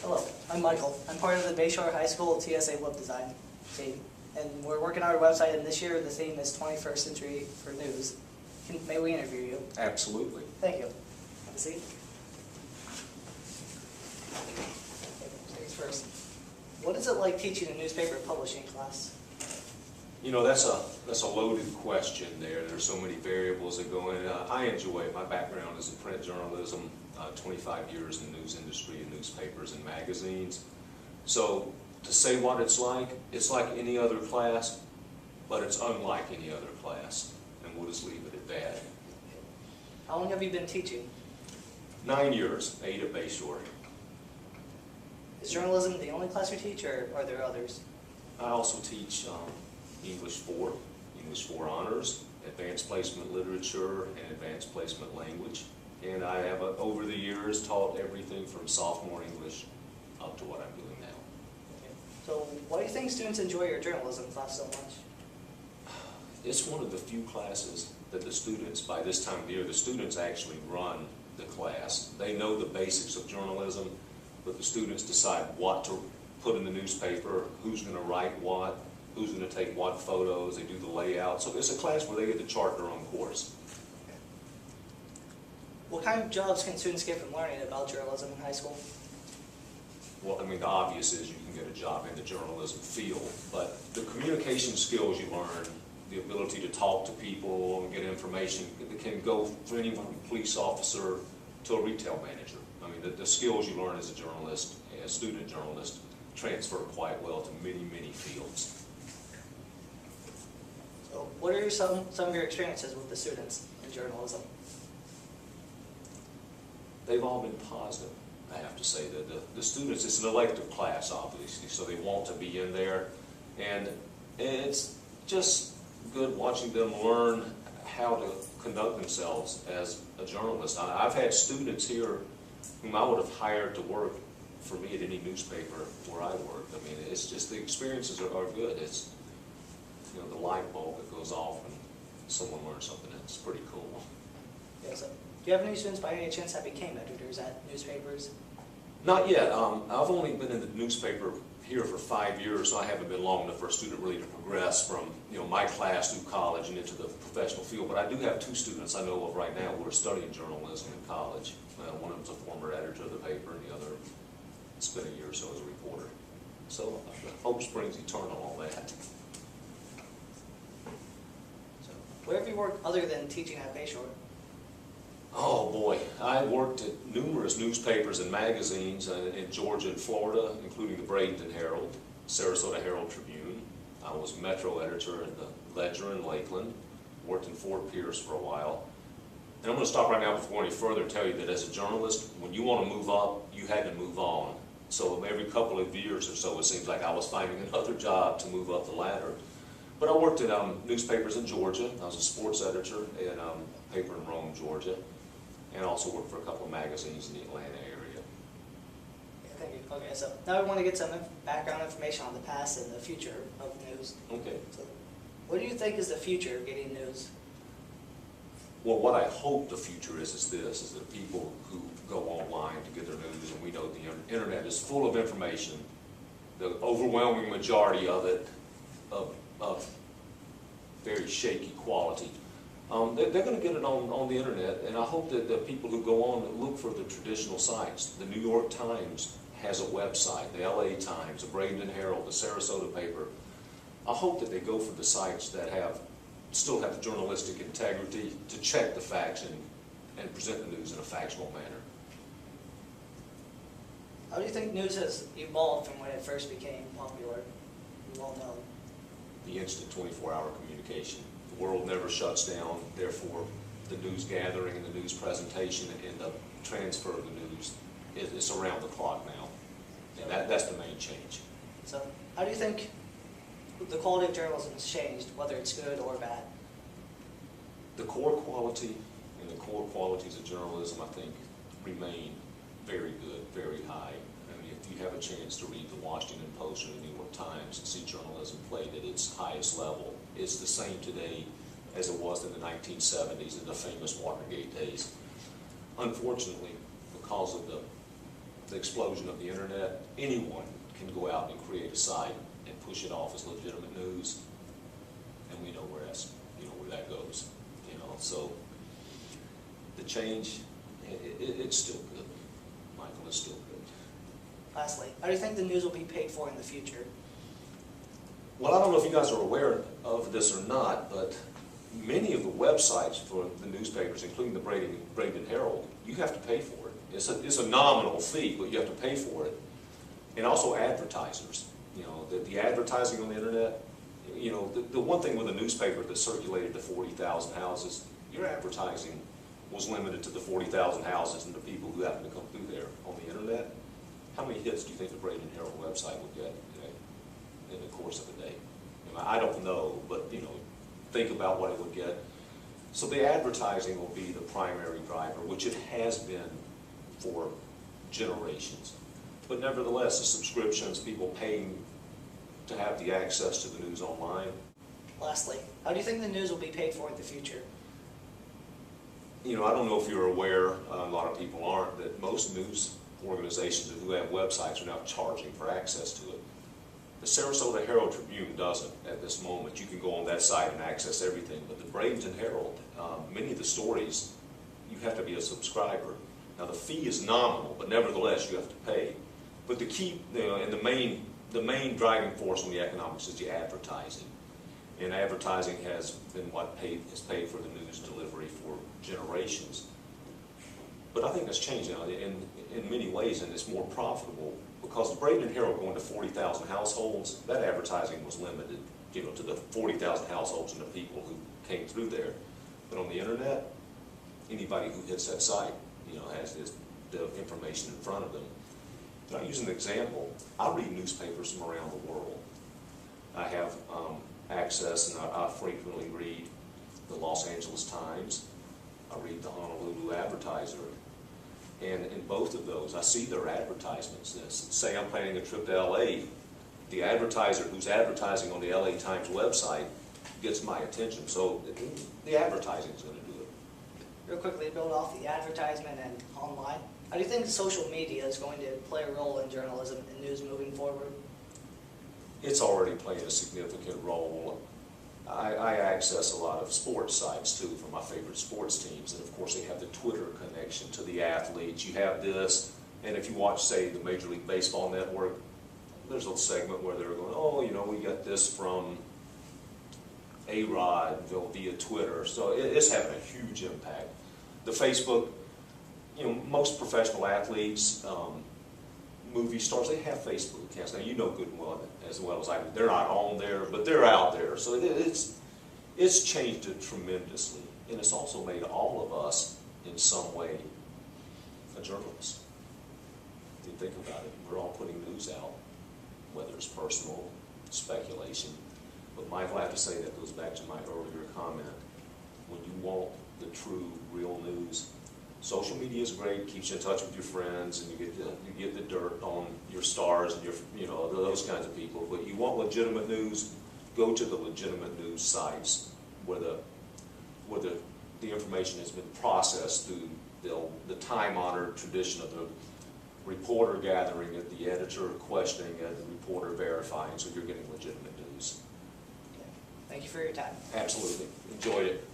Hello, I'm Michael. I'm part of the Bayshore High School TSA web design team, and we're working on our website, and this year the theme is 21st Century for News. May we interview you? Absolutely. Thank you. Have a seat. Things first. What is it like teaching a newspaper publishing class? You know, that's a loaded question there. There's so many variables that go in. I enjoy it. My background is in print journalism, 25 years in the news industry and newspapers and magazines. So to say what it's like any other class, but it's unlike any other class. And we'll just leave it at that. How long have you been teaching? 9 years, 8 at Bayshore. Is journalism the only class you teach, or are there others? I also teach English 4 honors, advanced placement literature, and advanced placement language. And I have, over the years, taught everything from sophomore English up to what I'm doing now. Okay. So why do you think students enjoy your journalism class so much? It's one of the few classes that the students, by this time of year, the students actually run the class. They know the basics of journalism, but the students decide what to put in the newspaper, who's going to write what, who's going to take what photos, they do the layout. So it's a class where they get to chart their own course. What kind of jobs can students get from learning about journalism in high school? Well, I mean, the obvious is you can get a job in the journalism field, but the communication skills you learn, the ability to talk to people and get information, it can go for anyone from a police officer to a retail manager. I mean, the skills you learn as a journalist, as a student journalist, transfer quite well to many, many fields. So what are some of your experiences with the students in journalism? They've all been positive, I have to say. The students, it's an elective class, obviously, so they want to be in there. And it's just good watching them learn how to conduct themselves as a journalist. I've had students here whom I would have hired to work for me at any newspaper where I worked. I mean, it's just the experiences are good. It's, you know, the light bulb that goes off when someone learns something that's pretty cool. Yeah, so do you have any students by any chance that became editors at newspapers? Not yet. I've only been in the newspaper here for 5 years, so I haven't been long enough for a student really to progress from, you know, my class through college and into the professional field. But I do have 2 students I know of right now who are studying journalism in college. One of them's a former editor of the paper, and the other spent a year or so as a reporter. So hope springs eternal on that. So where have you worked other than teaching at Bayshore? Oh boy, I worked at numerous newspapers and magazines in Georgia and Florida, including the Bradenton Herald, Sarasota Herald Tribune. I was Metro editor in the Ledger in Lakeland, worked in Fort Pierce for a while. And I'm going to stop right now before any further and tell you that as a journalist, when you want to move up, you had to move on. So every couple of years or so, it seems like I was finding another job to move up the ladder. But I worked at newspapers in Georgia. I was a sports editor at a paper in Rome, Georgia. And also worked for a couple of magazines in the Atlanta area. Yeah, thank you. Okay, so now we want to get some background information on the past and the future of news. Okay. So what do you think is the future of getting news? Well, what I hope the future is that people who go online to get their news, and we know the internet is full of information, the overwhelming majority of it of very shaky quality. They're going to get it on the internet, and I hope that the people who go on and look for the traditional sites. The New York Times has a website, the LA Times, the Bradenton Herald, the Sarasota paper. I hope that they go for the sites that still have the journalistic integrity to check the facts and present the news in a factual manner. How do you think news has evolved from when it first became popular and well known? The instant 24-hour communication. The world never shuts down, therefore the news gathering and the news presentation and the transfer of the news is around the clock now. And that's the main change. So how do you think the quality of journalism has changed, whether it's good or bad? The core quality and the core qualities of journalism, I think, remain very good, very high. I mean, if you have a chance to read the Washington Post or the New York Times and see journalism played at its highest level, it's the same today as it was in the 1970s in the famous Watergate days. Unfortunately, because of the the explosion of the internet, anyone can go out and create a site and push it off as legitimate news, and we know where that's, where that goes, So the change, it's still good, Michael. It's still good. Lastly, how do you think the news will be paid for in the future? Well, I don't know if you guys are aware of this or not, but many of the websites for the newspapers, including the Bradenton Herald, you have to pay for it. It's a nominal fee, but you have to pay for it. And also advertisers, the advertising on the internet. The one thing with a newspaper that circulated to 40,000 houses, your advertising was limited to the 40,000 houses and the people who happen to come through there. On the internet, how many hits do you think the Bradenton Herald website would get in the course of a day? I don't know, but think about what it would get. So the advertising will be the primary driver, which it has been for generations. But nevertheless, the subscriptions, people paying to have the access to the news online. Lastly, how do you think the news will be paid for in the future? I don't know if you're aware, a lot of people aren't, that most news organizations who have websites are now charging for access to it. The Sarasota Herald Tribune doesn't at this moment. You can go on that site and access everything, but the Bradenton Herald, many of the stories, you have to be a subscriber. Now the fee is nominal, but nevertheless you have to pay. But the key, and the main driving force on the economics is the advertising. And advertising has been what has paid for the news delivery for generations. But I think that's changed now in many ways, and it's more profitable because the Bradenton Herald going to 40,000 households, that advertising was limited, to the 40,000 households and the people who came through there. But on the internet, anybody who hits that site, has the information in front of them. And I'll use an example. I read newspapers from around the world. I have access, and I frequently read the Los Angeles Times. I read the Honolulu Advertiser. And in both of those, I see their advertisements. Say I'm planning a trip to LA, the advertiser who's advertising on the LA Times website gets my attention. So the advertising is going to do it. Real quickly, build off the advertisement and online. How do you think social media is going to play a role in journalism and news moving forward? It's already playing a significant role. I access a lot of sports sites too for my favorite sports teams, and of course they have the Twitter connection to the athletes. You have this, and if you watch, say, the Major League Baseball Network, there's a segment where they're going, oh, we got this from A-Rod via Twitter. So it's having a huge impact. The Facebook, most professional athletes, movie stars, they have Facebook accounts. Now, you know good and well as I do. They're not on there, but they're out there. So it's changed it tremendously. And it's also made all of us, in some way, a journalist. If you think about it, we're all putting news out, whether it's personal, speculation. But Michael, I have to say that goes back to my earlier comment. When you want the true, real news, social media is great, keeps you in touch with your friends, and you get the dirt on your stars and those kinds of people. But you want legitimate news, go to the legitimate news sites where the information has been processed through the time-honored tradition of the reporter gathering it, the editor questioning it, the reporter verifying, so you're getting legitimate news. Thank you for your time. Absolutely. Enjoyed it.